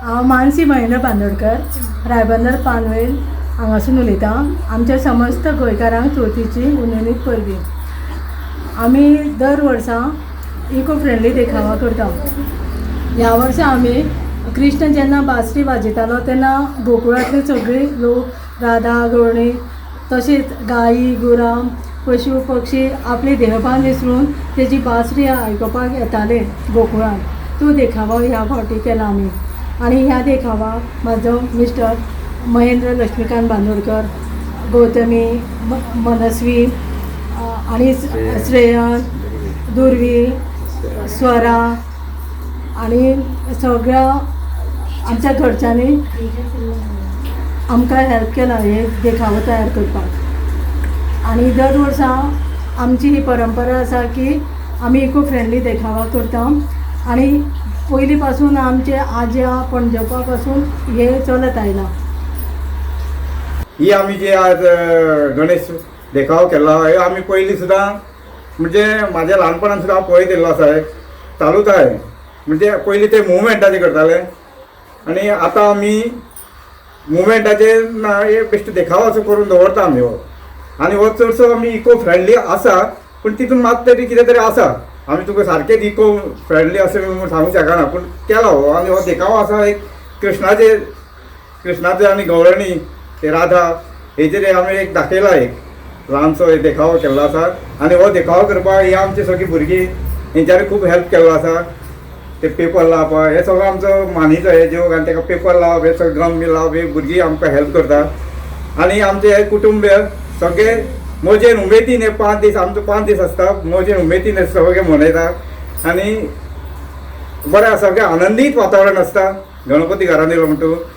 हांव मानसी महेंद्र बांदोडकर रायबंदर पानवेल हांगासून उलयतां। आमच्या समस्त गोंयकारांक चवथीची उमेदीत परबी। आमी दर वर्सा इको फ्रेंडली देखावा करता। ह्या वर्सा आमी कृष्ण जेन्ना बासरी वाजयतालो तेन्ना गोकुळांतले सगळे लोक राधा गवळणी तशेंच गायी गुरां पशु पक्षी आपली देहभान विसरून तेजी बासरी आयकुपाक येताले गोकुळांत। तो देखावो ह्या फावटी केला आमी। आनी ह्या देखावाक म्हाजो मिस्टर महेंद्र लक्ष्मीकांत बांदोडकर, गौतमी, मनस्वी आनी श्रेयन, दुर्वी, स्वरा आनी सगळ्या आमच्या घरच्यांनी आमकां हेल्प केला हे देखावो तयार करपाक। आनी दर वर्सा आमची ही परंपरा आसा की आमी इको फ्रेंडली देखावा करता। आनी पयलीं पासून आमचे आज्या पणजोपा पासून हे चलत आयला। ही आमी जे आज गणेश देखाव केला हे आमी पयलीं सुद्दां म्हणजे म्हाज्या ल्हानपणान सुद्दां हांव पळयत येयल्लो आसा, चालूच आहे। म्हणजे पयलीं ते मुवमेंटाचे करताले आनी आतां आमी मुवमेंटाचे हे बेश्ट देखाव असो करून दवरता आमी हो। आनी हो चडसो आमी इको फ्रेंडली आसा, पूण तितून मात तरी कितें तरी आसा। आमी तुका सारकेंच इको फ्रेंडली अशें सांगूंक शकना, पूण केला हो। आनी हो देखाव आसा एक कृष्णाचे आनी गवळणी ते राधा हेजेर आमी एक दाखयला, एक ल्हानसो एक देखावो केल्लो आसा। आनी हो देखावो करपाक हे आमचे सगळीं भुरगीं हेंच्यांनी खूब हेल्प केल्लो आसा। ते पेपर लावपाक हे सगळो आमचो मानीचो हे जोग आनी ताका पेपर लावप हे सगळें ड्रम बी लावप हे भुरगीं आमकां हेल्प करता। आनी आमचे हे कुटुंबीय सगळे मजेन उमेदीन हे 5 दीस आमचो 5 दीस आसता, मजेन उमेदीन हे सगळे मनयता आनी बरें सगळें आनंदीत वातावरण आसता गणपती घरान येयलो म्हणटू।